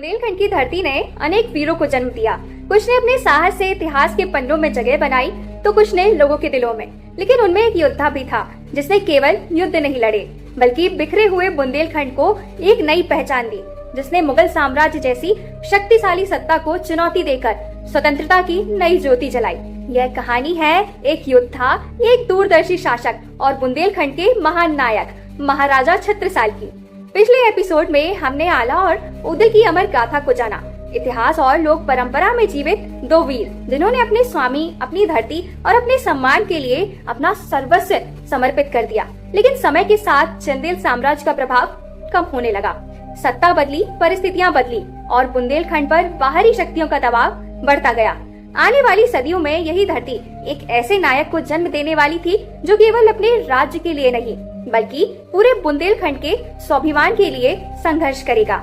बुंदेलखंड की धरती ने अनेक वीरों को जन्म दिया। कुछ ने अपने साहस से इतिहास के पन्नों में जगह बनाई तो कुछ ने लोगों के दिलों में। लेकिन उनमें एक योद्धा भी था जिसने केवल युद्ध नहीं लड़े बल्कि बिखरे हुए बुंदेलखंड को एक नई पहचान दी, जिसने मुगल साम्राज्य जैसी शक्तिशाली सत्ता को चुनौती देकर स्वतंत्रता की नई ज्योति जलाई। यह कहानी है एक योद्धा, एक दूरदर्शी शासक और बुंदेलखंड के महान नायक महाराजा छत्रसाल की। पिछले एपिसोड में हमने आला और उदय की अमर गाथा को जाना। इतिहास और लोक परंपरा में जीवित दो वीर जिन्होंने अपने स्वामी, अपनी धरती और अपने सम्मान के लिए अपना सर्वस्व समर्पित कर दिया। लेकिन समय के साथ चंदेल साम्राज्य का प्रभाव कम होने लगा। सत्ता बदली, परिस्थितियां बदली और बुंदेलखंड पर बाहरी शक्तियों का दबाव बढ़ता गया। आने वाली सदियों में यही धरती एक ऐसे नायक को जन्म देने वाली थी जो केवल अपने राज्य के लिए नहीं बल्कि पूरे बुंदेलखंड के स्वाभिमान के लिए संघर्ष करेगा।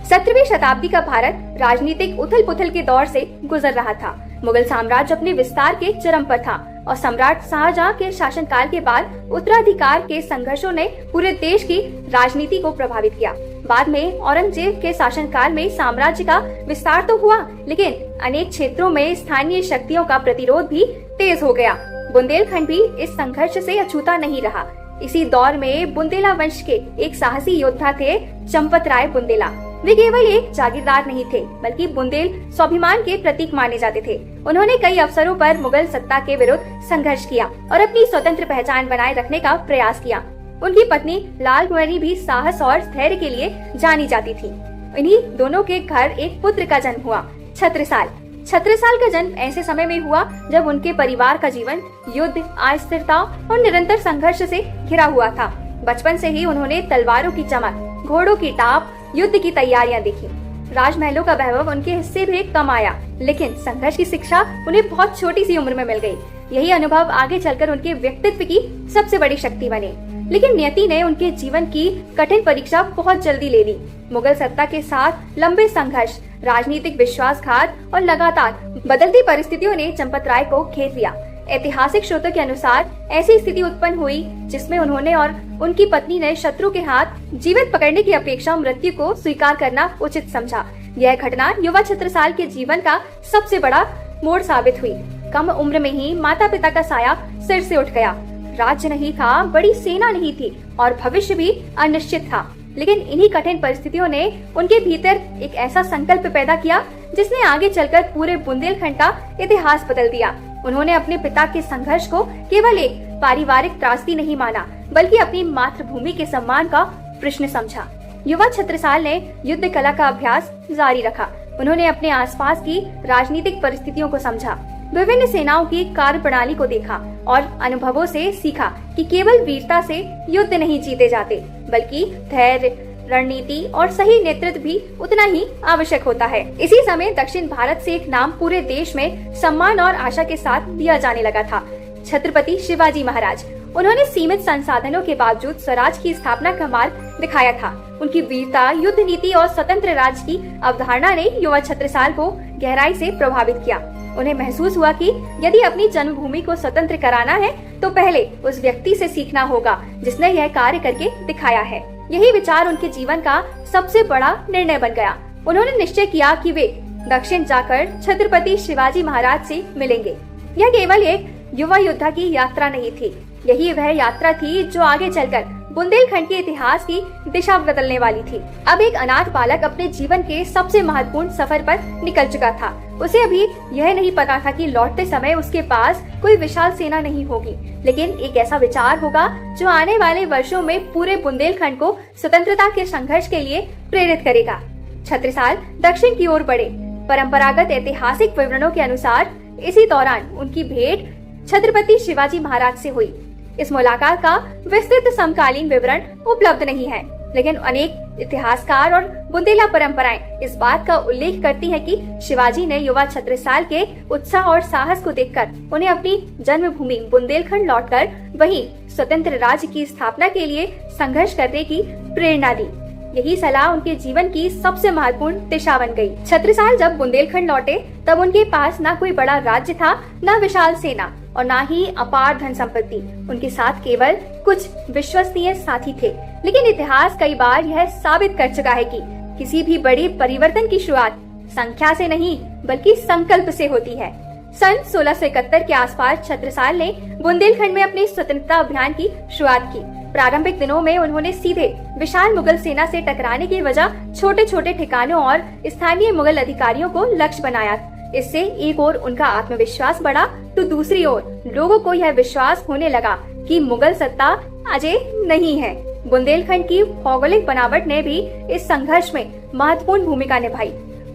17वीं शताब्दी का भारत राजनीतिक उथल पुथल के दौर से गुजर रहा था। मुगल साम्राज्य अपने विस्तार के चरम पर था और सम्राट शाहजहां के शासनकाल के बाद उत्तराधिकार के संघर्षों ने पूरे देश की राजनीति को प्रभावित किया। बाद में औरंगजेब के शासनकाल में साम्राज्य का विस्तार तो हुआ, लेकिन अनेक क्षेत्रों में स्थानीय शक्तियों का प्रतिरोध भी तेज हो गया। बुंदेलखंड भी इस संघर्ष से अछूता नहीं रहा। इसी दौर में बुंदेला वंश के एक साहसी योद्धा थे चंपत राय बुंदेला। वे केवल एक जागीरदार नहीं थे बल्कि बुंदेल स्वाभिमान के प्रतीक माने जाते थे। उन्होंने कई अवसरों पर मुगल सत्ता के विरुद्ध संघर्ष किया और अपनी स्वतंत्र पहचान बनाए रखने का प्रयास किया। उनकी पत्नी लाल कुंवरी भी साहस और धैर्य के लिए जानी जाती थी। इन्हीं दोनों के घर एक पुत्र का जन्म हुआ, छत्रसाल। छत्रसाल का जन्म ऐसे समय में हुआ जब उनके परिवार का जीवन युद्ध, अस्थिरता और निरंतर संघर्ष से घिरा हुआ था। बचपन से ही उन्होंने तलवारों की चमक, घोड़ों की टाप, युद्ध की तैयारियां देखी। राजमहलों का वैभव उनके हिस्से भी कम आया, लेकिन संघर्ष की शिक्षा उन्हें बहुत छोटी सी उम्र में मिल गई। यही अनुभव आगे चलकर उनके व्यक्तित्व की सबसे बड़ी शक्ति बने। लेकिन नियति ने उनके जीवन की कठिन परीक्षा बहुत जल्दी ले ली। मुगल सत्ता के साथ लंबे संघर्ष, राजनीतिक विश्वासघात और लगातार बदलती परिस्थितियों ने चंपत राय को घेर लिया। ऐतिहासिक स्रोतों के अनुसार ऐसी स्थिति उत्पन्न हुई जिसमें उन्होंने और उनकी पत्नी ने शत्रु के हाथ जीवित पकड़ने की अपेक्षा मृत्यु को स्वीकार करना उचित समझा। यह घटना युवा छत्रसाल के जीवन का सबसे बड़ा मोड़ साबित हुई। कम उम्र में ही माता पिता का साया सिर से उठ गया। राज्य नहीं था, बड़ी सेना नहीं थी और भविष्य भी अनिश्चित था। लेकिन इन्हीं कठिन परिस्थितियों ने उनके भीतर एक ऐसा संकल्प पैदा किया जिसने आगे चलकर पूरे बुंदेलखंड का इतिहास बदल दिया। उन्होंने अपने पिता के संघर्ष को केवल एक पारिवारिक त्रासदी नहीं माना बल्कि अपनी मातृभूमि के सम्मान का प्रश्न समझा। युवा छत्रसाल ने युद्ध कला का अभ्यास जारी रखा। उन्होंने अपने आसपास की राजनीतिक परिस्थितियों को समझा, विभिन्न सेनाओं की कार्य प्रणाली को देखा और अनुभवों से सीखा कि केवल वीरता से युद्ध नहीं जीते जाते बल्कि धैर्य, रणनीति और सही नेतृत्व भी उतना ही आवश्यक होता है। इसी समय दक्षिण भारत से एक नाम पूरे देश में सम्मान और आशा के साथ दिया जाने लगा था, छत्रपति शिवाजी महाराज। उन्होंने सीमित संसाधनों के बावजूद स्वराज की स्थापना का मार्ग दिखाया था। उनकी वीरता, युद्ध नीति और स्वतंत्र राज्य की अवधारणा ने युवा छत्रसाल को गहराई से प्रभावित किया। उन्हें महसूस हुआ कि यदि अपनी जन्मभूमि को स्वतंत्र कराना है तो पहले उस व्यक्ति से सीखना होगा जिसने यह कार्य करके दिखाया है। यही विचार उनके जीवन का सबसे बड़ा निर्णय बन गया। उन्होंने निश्चय किया कि वे दक्षिण जाकर छत्रपति शिवाजी महाराज से मिलेंगे। यह केवल एक युवा योद्धा की यात्रा नहीं थी, यही वह यात्रा थी जो आगे चलकर बुंदेलखंड के इतिहास की दिशा बदलने वाली थी। अब एक अनाथ बालक अपने जीवन के सबसे महत्वपूर्ण सफर पर निकल चुका था। उसे अभी यह नहीं पता था कि लौटते समय उसके पास कोई विशाल सेना नहीं होगी, लेकिन एक ऐसा विचार होगा जो आने वाले वर्षों में पूरे बुंदेलखंड को स्वतंत्रता के संघर्ष के लिए प्रेरित करेगा। छत्रसाल दक्षिण की ओर बढ़े। परंपरागत ऐतिहासिक विवरणों के अनुसार इसी दौरान उनकी भेंट छत्रपति शिवाजी महाराज से हुई। इस मुलाकात का विस्तृत समकालीन विवरण उपलब्ध नहीं है, लेकिन अनेक इतिहासकार और बुंदेला परंपराएं इस बात का उल्लेख करती हैं कि शिवाजी ने युवा छत्रसाल के उत्साह और साहस को देखकर उन्हें अपनी जन्मभूमि बुंदेलखंड लौटकर वहीं स्वतंत्र राज्य की स्थापना के लिए संघर्ष करने की प्रेरणा दी। यही सलाह उनके जीवन की सबसे महत्वपूर्ण दिशा बन गई। छत्रसाल जब बुंदेलखंड लौटे तब उनके पास न कोई बड़ा राज्य था, न विशाल सेना और न ही अपार धन संपत्ति। उनके साथ केवल कुछ विश्वसनीय साथी थे। लेकिन इतिहास कई बार यह साबित कर चुका है कि किसी भी बड़ी परिवर्तन की शुरुआत संख्या से नहीं बल्कि संकल्प से होती है। सन 1671 के आसपास छत्रसाल ने बुंदेलखंड में अपने स्वतंत्रता अभियान की शुरुआत की। प्रारंभिक दिनों में उन्होंने सीधे विशाल मुगल सेना से टकराने की वजह छोटे छोटे ठिकानों और स्थानीय मुगल अधिकारियों को लक्ष्य बनाया। इससे एक ओर उनका आत्मविश्वास बढ़ा तो दूसरी ओर लोगों को यह विश्वास होने लगा कि मुगल सत्ता अजय नहीं है। बुंदेलखंड की भौगोलिक बनावट ने भी इस संघर्ष में महत्वपूर्ण भूमिका निभाई।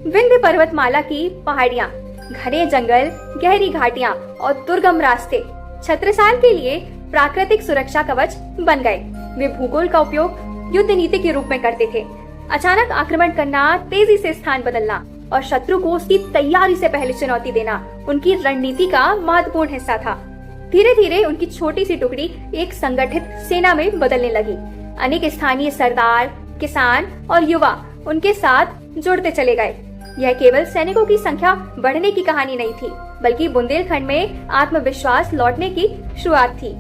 विंध्य पर्वतमाला की पहाड़ियाँ, घने जंगल, गहरी घाटियाँ और दुर्गम रास्ते छत्रसाल के लिए प्राकृतिक सुरक्षा कवच बन गए। वे भूगोल का उपयोग युद्ध नीति के रूप में करते थे। अचानक आक्रमण करना, तेजी से स्थान बदलना और शत्रु को उसकी तैयारी से पहले चुनौती देना उनकी रणनीति का महत्वपूर्ण हिस्सा था। धीरे धीरे उनकी छोटी सी टुकड़ी एक संगठित सेना में बदलने लगी। अनेक स्थानीय सरदार, किसान और युवा उनके साथ जुड़ते चले गए। यह केवल सैनिकों की संख्या बढ़ने की कहानी नहीं थी, बल्कि बुंदेलखंड में आत्मविश्वास लौटने की शुरुआत थी।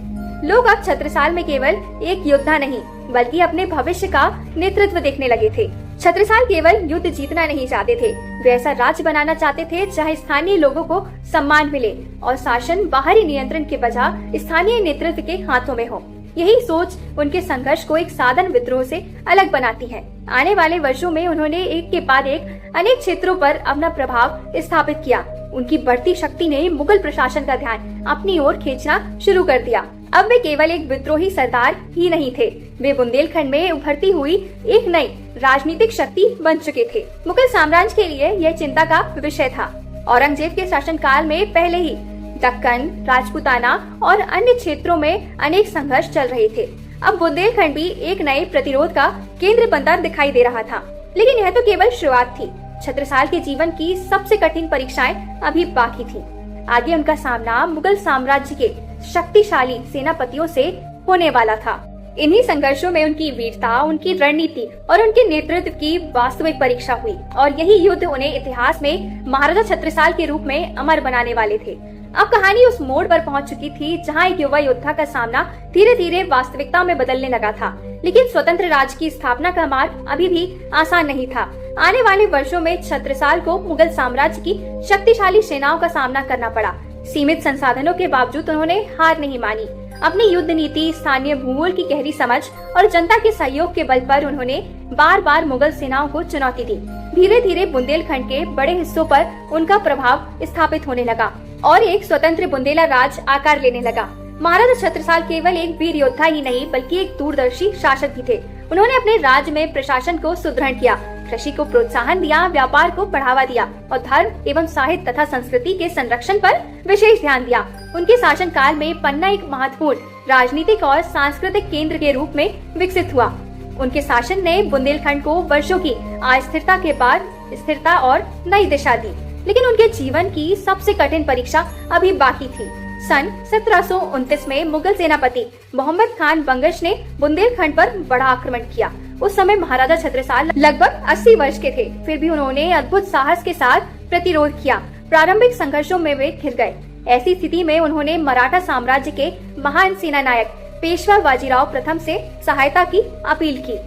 लोग अब छत्रसाल में केवल एक योद्धा नहीं बल्कि अपने भविष्य का नेतृत्व देखने लगे थे। छत्रसाल केवल युद्ध जीतना नहीं चाहते थे, वे ऐसा राज्य बनाना चाहते थे जहां स्थानीय लोगों को सम्मान मिले और शासन बाहरी नियंत्रण के बजाय स्थानीय नेतृत्व के हाथों में हो। यही सोच उनके संघर्ष को एक साधन विद्रोह से अलग बनाती है। आने वाले वर्षों में उन्होंने एक के बाद एक अनेक क्षेत्रों पर अपना प्रभाव स्थापित किया। उनकी बढ़ती शक्ति ने मुगल प्रशासन का ध्यान अपनी ओर खींचना शुरू कर दिया। अब वे केवल एक विद्रोही सरदार ही नहीं थे, वे बुंदेलखंड में उभरती हुई एक नई राजनीतिक शक्ति बन चुके थे। मुगल साम्राज्य के लिए यह चिंता का विषय था। औरंगजेब के शासनकाल में पहले ही दक्कन, राजपूताना और अन्य क्षेत्रों में अनेक संघर्ष चल रहे थे। अब बुंदेलखंड भी एक नए प्रतिरोध का केंद्र बनता दिखाई दे रहा था। लेकिन यह तो केवल शुरुआत थी। छत्रसाल के जीवन की सबसे कठिन परीक्षाएं अभी बाकी थी। आगे उनका सामना मुगल साम्राज्य के शक्तिशाली सेनापतियों से होने वाला था। इन्हीं संघर्षों में उनकी वीरता, उनकी रणनीति और उनके नेतृत्व की वास्तविक परीक्षा हुई और यही युद्ध उन्हें इतिहास में महाराजा छत्रसाल के रूप में अमर बनाने वाले थे। अब कहानी उस मोड़ पर पहुंच चुकी थी जहां एक युवा योद्धा का सामना धीरे धीरे वास्तविकता में बदलने लगा था। लेकिन स्वतंत्र राज्य की स्थापना का मार्ग अभी भी आसान नहीं था। आने वाले वर्षों में छत्रसाल को मुगल साम्राज्य की शक्तिशाली सेनाओं का सामना करना पड़ा। सीमित संसाधनों के बावजूद उन्होंने हार नहीं मानी। अपनी युद्ध नीति, स्थानीय भूगोल की गहरी समझ और जनता के सहयोग के बल पर उन्होंने बार बार मुगल सेनाओं को चुनौती दी। धीरे धीरे बुंदेलखंड के बड़े हिस्सों पर उनका प्रभाव स्थापित होने लगा और एक स्वतंत्र बुंदेला राज आकार लेने लगा। महाराजा छत्रसाल केवल एक वीर योद्धा ही नहीं बल्कि एक दूरदर्शी शासक भी थे। उन्होंने अपने राज्य में प्रशासन को सुदृढ़ किया, कृषि को प्रोत्साहन दिया, व्यापार को बढ़ावा दिया और धर्म एवं साहित्य तथा संस्कृति के संरक्षण पर विशेष ध्यान दिया। उनके शासन काल में पन्ना एक महत्वपूर्ण राजनीतिक और सांस्कृतिक केंद्र के रूप में विकसित हुआ। उनके शासन ने बुंदेलखंड को वर्षों की अस्थिरता के बाद स्थिरता और नई दिशा दी। लेकिन उनके जीवन की सबसे कठिन परीक्षा अभी बाकी थी। सन 1729 में मुगल सेनापति मोहम्मद खान बंगश ने बुंदेलखंड पर बड़ा आक्रमण किया। उस समय महाराजा छत्रसाल लगभग 80 वर्ष के थे, फिर भी उन्होंने अद्भुत साहस के साथ प्रतिरोध किया। प्रारंभिक संघर्षों में वे घिर गए। ऐसी स्थिति में उन्होंने मराठा साम्राज्य के महान सेनानायक पेशवा बाजीराव प्रथम से सहायता की अपील की।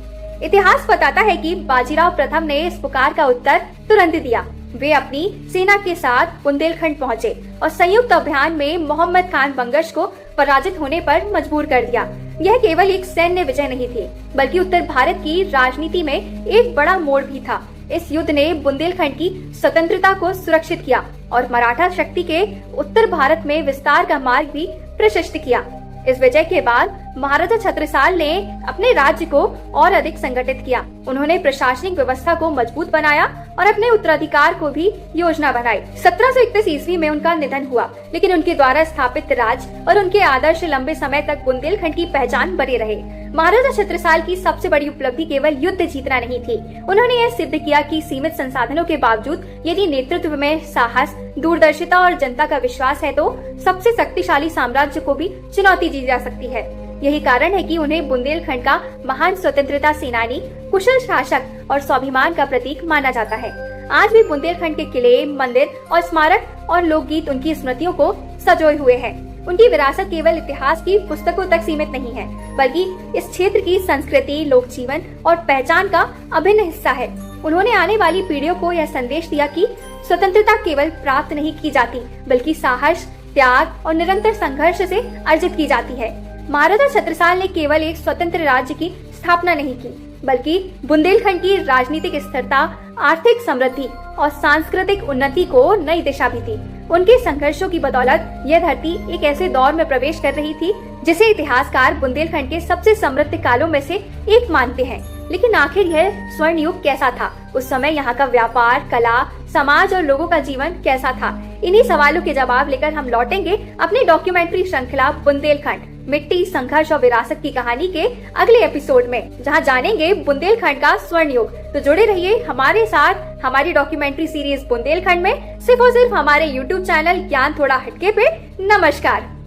इतिहास बताता है कि बाजीराव प्रथम ने इस पुकार का उत्तर तुरंत दिया। वे अपनी सेना के साथ बुंदेलखंड पहुंचे और संयुक्त अभियान में मोहम्मद खान बंगश को पराजित होने पर मजबूर कर दिया। यह केवल एक सैन्य विजय नहीं थी बल्कि उत्तर भारत की राजनीति में एक बड़ा मोड़ भी था। इस युद्ध ने बुंदेलखंड की स्वतंत्रता को सुरक्षित किया और मराठा शक्ति के उत्तर भारत में विस्तार का मार्ग भी प्रशस्त किया। इस विजय के बाद महाराजा छत्रसाल ने अपने राज्य को और अधिक संगठित किया। उन्होंने प्रशासनिक व्यवस्था को मजबूत बनाया और अपने उत्तराधिकार को भी योजना बनाई। 1731 ईस्वी में उनका निधन हुआ, लेकिन उनके द्वारा स्थापित राज्य और उनके आदर्श लंबे समय तक बुंदेलखंड की पहचान बने रहे। महाराजा छत्रसाल की सबसे बड़ी उपलब्धि केवल युद्ध जीतना नहीं थी। उन्होंने यह सिद्ध किया कि सीमित संसाधनों के बावजूद यदि नेतृत्व में साहस, दूरदर्शिता और जनता का विश्वास है तो सबसे शक्तिशाली साम्राज्य को भी चुनौती दी जा सकती है। यही कारण है कि उन्हें बुंदेलखंड का महान स्वतंत्रता सेनानी, कुशल शासक और स्वाभिमान का प्रतीक माना जाता है। आज भी बुंदेलखंड के किले, मंदिर और स्मारक और लोकगीत उनकी स्मृतियों को सजोए हुए हैं। उनकी विरासत केवल इतिहास की पुस्तकों तक सीमित नहीं है, बल्कि इस क्षेत्र की संस्कृति, लोक जीवन और पहचान का अभिन्न हिस्सा है। उन्होंने आने वाली पीढ़ियों को यह संदेश दिया कि स्वतंत्रता केवल प्राप्त नहीं की जाती, बल्कि साहस, त्याग और निरंतर संघर्ष से अर्जित की जाती है। महाराजा छत्रसाल ने केवल एक स्वतंत्र राज्य की स्थापना नहीं की, बल्कि बुंदेलखंड की राजनीतिक स्थिरता, आर्थिक समृद्धि और सांस्कृतिक उन्नति को नई दिशा भी दी। उनके संघर्षों की बदौलत यह धरती एक ऐसे दौर में प्रवेश कर रही थी जिसे इतिहासकार बुंदेलखंड के सबसे समृद्ध कालों में से एक मानते हैं। लेकिन आखिर यह स्वर्ण युग कैसा था? उस समय यहाँ का व्यापार, कला, समाज और लोगों का जीवन कैसा था? इन्हीं सवालों के जवाब लेकर हम लौटेंगे अपनी डॉक्यूमेंट्री श्रृंखला बुंदेलखंड, मिट्टी, संघर्ष और विरासत की कहानी के अगले एपिसोड में, जहां जानेंगे बुंदेलखंड का स्वर्ण युग। तो जुड़े रहिए हमारे साथ हमारी डॉक्यूमेंट्री सीरीज बुंदेलखंड में, सिर्फ और सिर्फ हमारे YouTube चैनल ज्ञान थोड़ा हटके पे। नमस्कार।